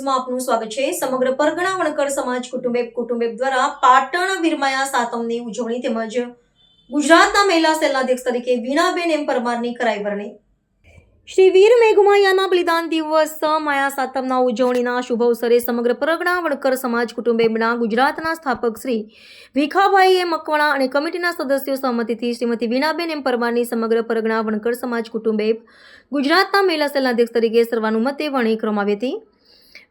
ન્યૂઝમાં આપનું સ્વાગત છે। સમગ્ર પરગણા વણકર સમાજ કુટુંબે દ્વારા પાટણ વીરમાયા સાતમની ઉજવણી તેમજ ગુજરાતના મહિલા સેલના અધ્યક્ષ તરીકે વીણાબેન એમ પરમારની કરાઈ વરણી। શ્રી વીર મેઘમાયાના બલિદાન દિવસ માયા સાતમના ઉજવણીના શુભ અવસરે સમગ્ર પરગણા વણકર સમાજ કુટુંબેના ગુજરાતના સ્થાપક શ્રી ભીખાભાઈ એ મકવાણા અને કમિટીના સદસ્યો સહમતિથી શ્રીમતી વીણાબેન એમ પરમારની સમગ્ર પરગણા વણકર સમાજ કુટુંબે ગુજરાતના મહિલા સેલના અધ્યક્ષ તરીકે સર્વાનુમતે વરણી કરવામાં આવી હતી।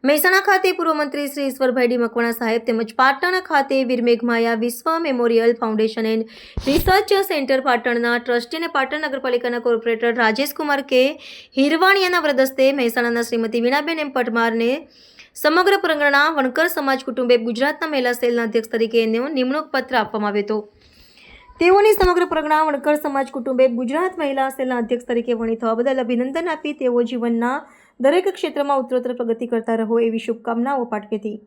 મહેસાણા ખાતે પૂર્વ મંત્રી શ્રી ઈશ્વરભાઈ ડી મકવાણા સાહેબ તેમજ પાટણ ખાતે વીર મેઘમાયા વિશ્વ memorial foundation and research centre પાટણના ટ્રસ્ટી અને પાટણ નગરપાલિકાના કોર્પોરેટર રાજેશકુમાર કે હિરવાણિયાના વરદસ્તે મહેસાણાના શ્રીમતી વીણાબેન એમ પરમારને સમગ્ર પરગણા વણકર સમાજ કુટુંબે ગુજરાતના મહિલા સેલના અધ્યક્ષ તરીકે નિમણૂક પત્ર આપવામાં આવ્યો હતો। તેઓની સમગ્ર પરગણા વણકર સમાજ કુટુંબે ગુજરાત મહિલા સેલના અધ્યક્ષ તરીકે વરણી થવા બદલ અભિનંદન આપી તેઓ જીવનના દરેક ક્ષેત્રમાં ઉત્તરોત્તર પ્રગતિ કરતા રહો એવી શુભકામનાઓ પાઠવી હતી।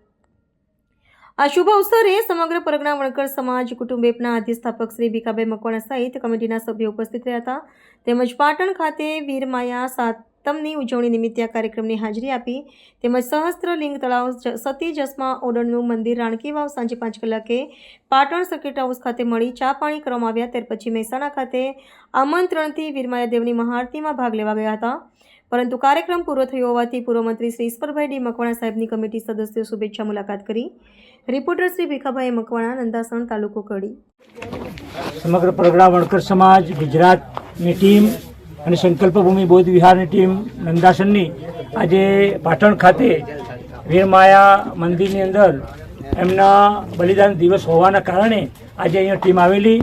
આ શુભ અવસરે સમગ્ર પરગણા વણકર સમાજ કુટુંબેના આદ્ય સ્થાપક શ્રી ભીખાભાઈ મકવાણા સહિત કમિટીના સભ્યો ઉપસ્થિત રહ્યા હતા। તેમજ પાટણ ખાતે વીરમાયા સાતમની ઉજવણી નિમિત્તે આ કાર્યક્રમની હાજરી આપી તેમજ સહસ્ત્રલિંગ તળાવ સતી જસ્મા ઓડણનું મંદિર રાણકી વાવ સાંજે 5 કલાકે પાટણ સર્કિટ હાઉસ ખાતે મળી ચા પાણી કરવામાં આવ્યા। ત્યાર પછી મહેસાણા ખાતે આમંત્રણથી વીરમાયા દેવની મહાઆરતીમાં ભાગ લેવા ગયા હતા, પરંતુ કાર્યક્રમ પૂરો થયો હોવાથી પૂર્વ મંત્રી શ્રી ઈશ્વરભાઈ ડી મકવાણા સાહેબની કમિટી સદસ્યો શુભેચ્છા મુલાકાત કરી। રિપોર્ટર શ્રી ભીખાભાઈ મકવાણા, નંદાસણ, તાલુકો કડી। સમગ્ર પરગણા વણકર સમાજ ગુજરાતની ટીમ અને સંકલ્પ ભૂમિ બૌદ્ધ વિહારની ટીમ નંદાસણની આજે પાટણ ખાતે વીરમાયા મંદિરની અંદર એમના બલિદાન દિવસ હોવાના કારણે આજે અહીંયા ટીમ આવેલી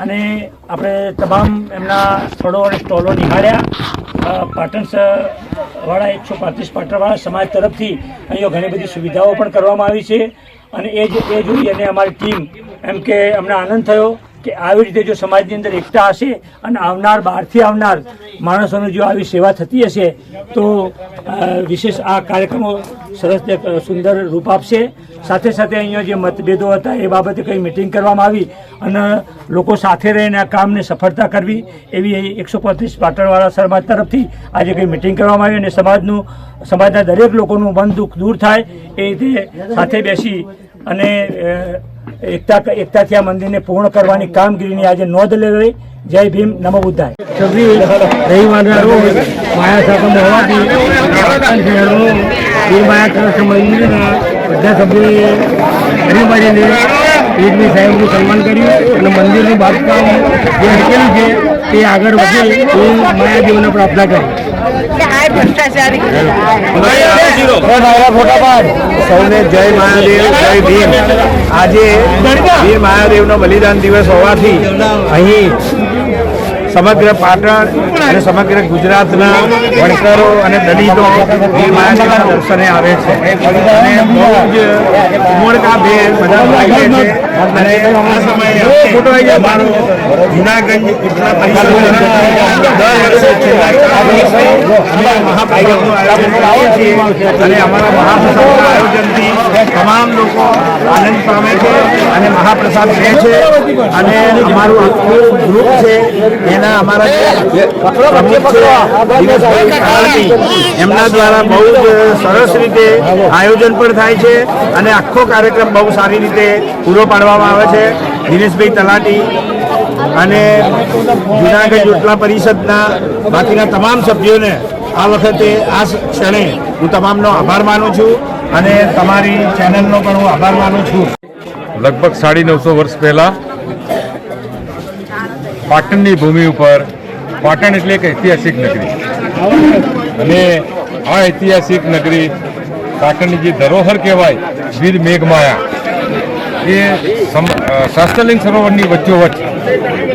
અને આપણે તમામ એમના સ્થળો અને સ્ટોલો નિહાળ્યા। પાટણ વાળા 135 પાટણવાળા સમાજ તરફથી અહીંયા ઘણી બધી સુવિધાઓ પણ કરવામાં આવી છે અને એ જોઈ અને અમારી ટીમ એમ કે અમને આનંદ થયો કે આવી રીતે જો સમાજની અંદર એકતા હશે અને આવનાર બહારથી આવનાર માણસોની જો આવી સેવા થતી હશે તો વિશેષ આ કાર્યક્રમો સરસ સુંદર રૂપ આપશે। સાથે સાથે અહીંયા જે મતભેદો હતા એ બાબતે કંઈ મિટિંગ કરવામાં આવી અને લોકો સાથે રહીને આ કામને સફળતા કરવી એવી 135 પાટણવાળા સમાજ તરફથી આજે કંઈ મિટિંગ કરવામાં આવી અને સમાજના દરેક લોકોનું મન દુઃખ દૂર થાય એ રીતે સાથે બેસી અને એકતાથી આ મંદિરને પૂર્ણ કરવાની કામગીરીની આજે નોંધ લેવી। જય ભીમ, નમો બુદ્ધાય। રવિવારના રોજ માયા સાતમ હોવાથી પાટણ શહેરનું વીરમાયા ટ્રસ્ટ મંદિરના બધા સભ્યોએ હરિભાઈને વીરજી સાહેબનું સન્માન કર્યું અને મંદિરનું બાંધકામ જે અટકેલું છે તે આગળ વધે એ માયાદેવને પ્રાર્થના કરી। સૌને જય મહાદેવ, જય ભીમ। આજે વીર મહાદેવનો બલિદાન દિવસ હોવાથી અહીં સમગ્ર પાટણ અને સમગ્ર ગુજરાતના વણકરો અને દલિતો વીર મહાદેવના દર્શને આવે છે અને બહુ જ ઉમળકાભેર બધા ભાગે છે અને આ સમયે મારો જૂનાગંજ ઉત્તરા પરિષદ દર વર્ષે મહાપ્રસાદનું આયોજન કરીએ છીએ અને અમારા મહાપ્રસાદના આયોજનથી તમામ લોકો આનંદ પામે છે અને મહાપ્રસાદ લે છે અને અમારું આખું ગ્રુપ છે એના અમારા એમના દ્વારા બહુ જ સરસ રીતે આયોજન પણ થાય છે અને આખો કાર્યક્રમ બહુ સારી રીતે પૂરો પાડવામાં આવે છે। દિનેશભાઈ તલાટી અને જૂનાગઢ ઉત્તરા પરિષદના બાકીના તમામ સભ્યોને આ વખતે આ ક્ષણે હું તમામનો આભાર માનું છું અને તમારી ચેનલનો પણ હું આભાર માનું છું। લગભગ 950 વર્ષ પહેલાં પાટણની ભૂમિ ઉપર, પાટણ એટલે એક ઐતિહાસિક નગરી અને આ ઐતિહાસિક નગરી પાટણની જે ધરોહર કહેવાય વીર મેઘમાયા એ શાસ્ત્રલિંગ સરોવરની વચ્ચોવચ્ચ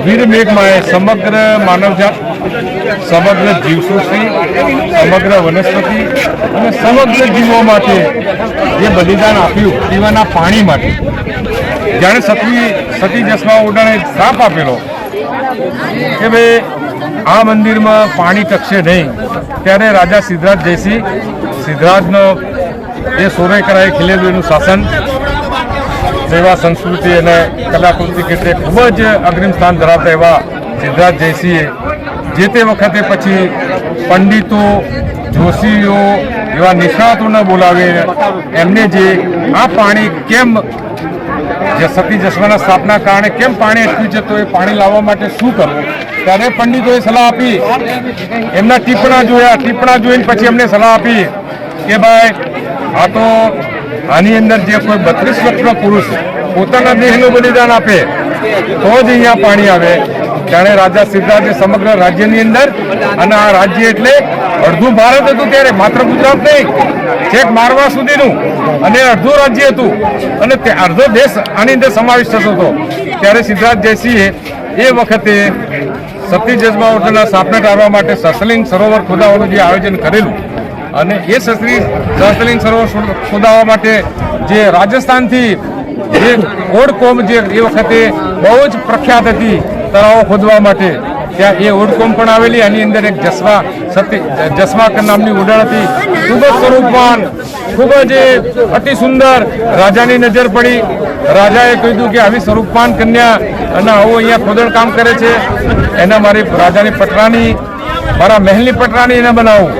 વીર મેઘમાયાએ સમગ્ર માનવજાત, સમગ્ર જીવસૃષ્ટિ, સમગ્ર વનસ્પતિ અને સમગ્ર જીવો માટે જે બલિદાન આપ્યું પીવાના પાણી માટે, જાણે સતી જસ્મા ઓડણે શ્રાપ આપેલો કે ભાઈ આ મંદિરમાં પાણી ટકશે નહીં, ત્યારે રાજા સિદ્ધરાજ જયસિંહ સિદ્ધરાજનો એ સોરે કરાએ ખીલેલું એનું શાસન, સેવા, સંસ્કૃતિ અને કલાકૃતિ ક્ષેત્રે ખૂબ જ અગ્રિમ સ્થાન ધરાવતા એવા સિદ્ધરાજ જયસિંહે જે તે વખતે પછી પંડિતો, જોશીઓ, એવા નિષ્ણાતોને બોલાવી એમને જે આ પાણી કેમ જે સતી જસવાના સ્થાપના કારણે કેમ પાણી અટક્યું છે તો એ પાણી લાવવા માટે શું કરવું, ત્યારે પંડિતોએ સલાહ આપી. એમના ટીપણા જોઈને પછી એમને સલાહ આપી કે ભાઈ આ તો આની અંદર જે કોઈ 32 વર્ષનો પુરુષ પોતાના દેહનું બલિદાન આપે તો જ અહીંયા પાણી આવે. ત્યારે રાજા સિદ્ધરાજે સમગ્ર રાજ્યની અંદર, અને આ રાજ્ય એટલે અડધું ભારત હતું ત્યારે, માત્ર ગુજરાત નહીં, છેક મારવા સુધીનું, અને અડધું રાજ્ય હતું, અને અડધો દેશ આની અંદર સમાવિષ્ટ થતો હતો. ત્યારે સિદ્ધરાજ જયસિંહે એ વખતે સતી જસવાઓના સ્થાપના કરવા માટે સસલિંગ સરોવર ખોદાવાનું જે આયોજન કરેલું, અને એ સસલિંગ સરોવર ખોદાવા માટે જે રાજસ્થાનથી જે ઓડકોમ જે એ વખતે બહુ જ પ્રખ્યાત હતી તળાવો ખોદવા માટે, ત્યાં એ ઓડકોમ પણ આવેલી. આની અંદર એક જસવા નામની ઉડાણ હતી, ખૂબ જ સ્વરૂપવાન, ખૂબ જ અતિ સુંદર. રાજાની નજર પડી. રાજાએ કહ્યું કે આવી સ્વરૂપવાન કન્યા અને આવું અહીંયા ખોદણ કામ કરે છે, એના મારી રાજાની પટરાની, મારા મહેલની પટરાની એને બનાવું.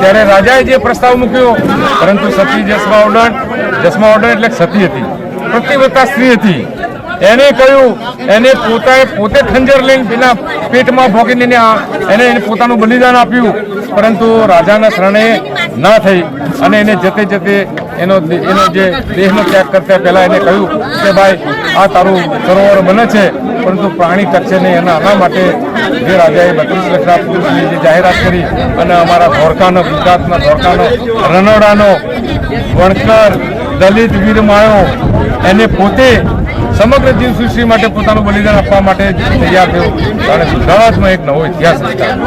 ત્યારે રાજાએ જે પ્રસ્તાવ મૂક્યો, પરંતુ સતી જસવા ઓડણ એટલે સતી હતી, પ્રતિવ્રતા સ્ત્રી હતી. એને કહ્યું, એને પોતે ખંજર લઈને પેલા પેટમાં ભોગીને એને પોતાનું બલિદાન આપ્યું, પરંતુ રાજાના શરણે ના થઈ, અને એને જતે જતે એનો જે દેહનો ત્યાગ કરતા પહેલા એને કહ્યું કે ભાઈ આ તારું સરોવર બને છે, પરંતુ પ્રાણી ટકશે નહીં. અને આના માટે જે રાજાએ 32 વર્ષના પુરુષની જે જાહેરાત કરી, અને અમારા ધોળકાનો, ગુજરાતના ધોળકાનો, રનોડાનો, વણકર, દલિત વીરમાયો એને પોતે સમગ્ર જીવસૃષ્ટિ માટે પોતાનું બલિદાન આપવા માટે તૈયાર થયો. અને ગુજરાતમાં એક નવો ઇતિહાસ રચાયો.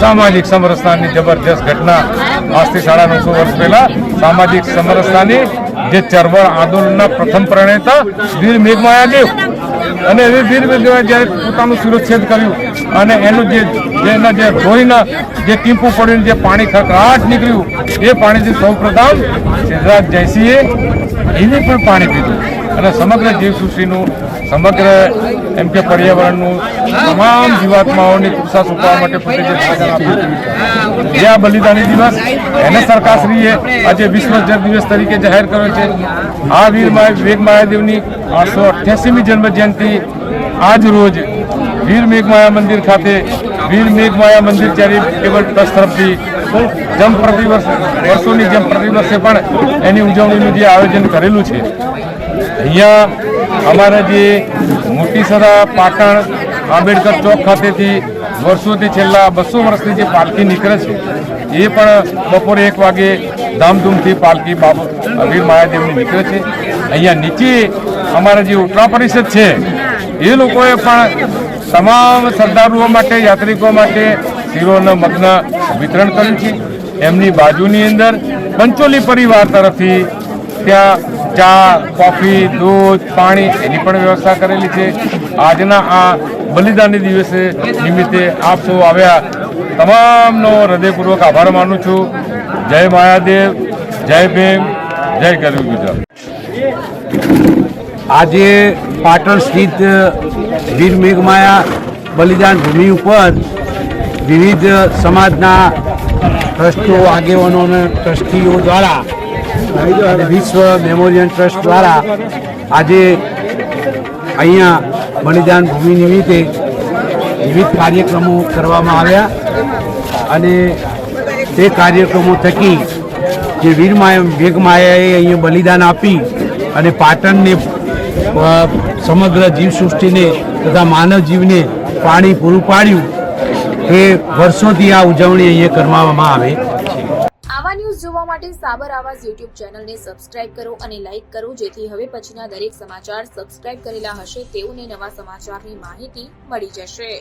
સામાજિક સમરસતાની જબરજસ્ત ઘટના. આજથી 950 વર્ષ પહેલા સામાજિક સમરસતાની જે ચળવળ આંદોલનના પ્રથમ પ્રણેતા વીર મેઘમાયાદેવ, અને એ વીર મેઘમાયા જ્યારે પોતાનું શિરોચ્છેદ કર્યું, અને એનું જે લોહીના જે ટીમ્પું પડીને જે પાણી ખળખળાટ નીકળ્યું, એ પાણીથી સૌપ્રથમ સિદ્ધરાજ જયસિંહે એને પણ પાણી પીધું, અને સમગ્ર જીવસૃષ્ટિનું, સમગ્ર એમ કે પર્યાવરણનું, તમામ જીવાત્માઓની તૃષા સુકાવવા માટે પોતે જે બલિદાન આપ્યું, જે આ બલિદાની દિવસ એને સરકારશ્રીએ આજે વિશ્વ જળ દિવસ તરીકે જાહેર કર્યો છે. આ વીર મેઘમાયાદેવની 888મી જન્મ જયંતિ આજ રોજ વીર મેઘમાયા મંદિર ખાતે વીર મેઘમાયા મંદિર ચેરિટેબલ ટ્રસ્ટ તરફથી વર્ષોની જેમ પ્રતિવર્ષે પણ એની ઉજવણીનું જે આયોજન કરેલું છે. અહીંયા અમારા જે મોટીસરા પાટણ આંબેડકર ચોક ખાતેથી વર્ષોથી છેલ્લા 200 વર્ષની જે પાલખી નીકળે છે, એ પણ બપોરે 1 વાગે ધામધૂમથી પાલખી વીર માયાદેવની નીકળે છે. અહીંયા નીચે અમારા જે ઉત્તરા પરિષદ છે, એ લોકોએ પણ તમામ શ્રદ્ધાળુઓ માટે, યાત્રિકો માટે શીરોના મગ્ન વિતરણ કર્યું છે. એમની બાજુની અંદર પંચોલી પરિવાર તરફથી ત્યાં ચા, કોફી, દૂધ, પાણી એની પણ વ્યવસ્થા કરેલી છે. આજના આ બલિદાની દિવસે નિમિત્તે આપ સૌ આવ્યા, તમામનો હૃદયપૂર્વક આભાર માનું છું. જય માયાદેવ, જય ભીમ, જય ગરવી ગુજરાત. આજે પાટણ સ્થિત વીર મેઘમાયા બલિદાન ભૂમિ ઉપર વિવિધ સમાજના ટ્રસ્ટો, આગેવાનો અને ટ્રસ્ટીઓ દ્વારા અને વિશ્વ મેમોરિયલ ટ્રસ્ટ દ્વારા આજે અહીંયા બલિદાન ભૂમિ નિમિત્તે વિવિધ કાર્યક્રમો કરવામાં આવ્યા, અને તે કાર્યક્રમો થકી જે વીર મેઘમાયાએ અહીંયા બલિદાન આપી અને પાટણને, સમગ્ર જીવસૃષ્ટિને તથા માનવ જીવને પાણી પૂરું પાડ્યું, એ વર્ષોથી આ ઉજવણી અહીંયા કરવામાં આવે. આવા ન્યૂઝ જોવા માટે સાબર આવાઝ યુટ્યુબ ચેનલને સબસ્ક્રાઇબ કરો અને લાઇક કરો, જેથી હવે પછીના દરેક સમાચાર સબસ્ક્રાઇબ કરેલા હશે તેઓને નવા સમાચારની માહિતી મળી જશે.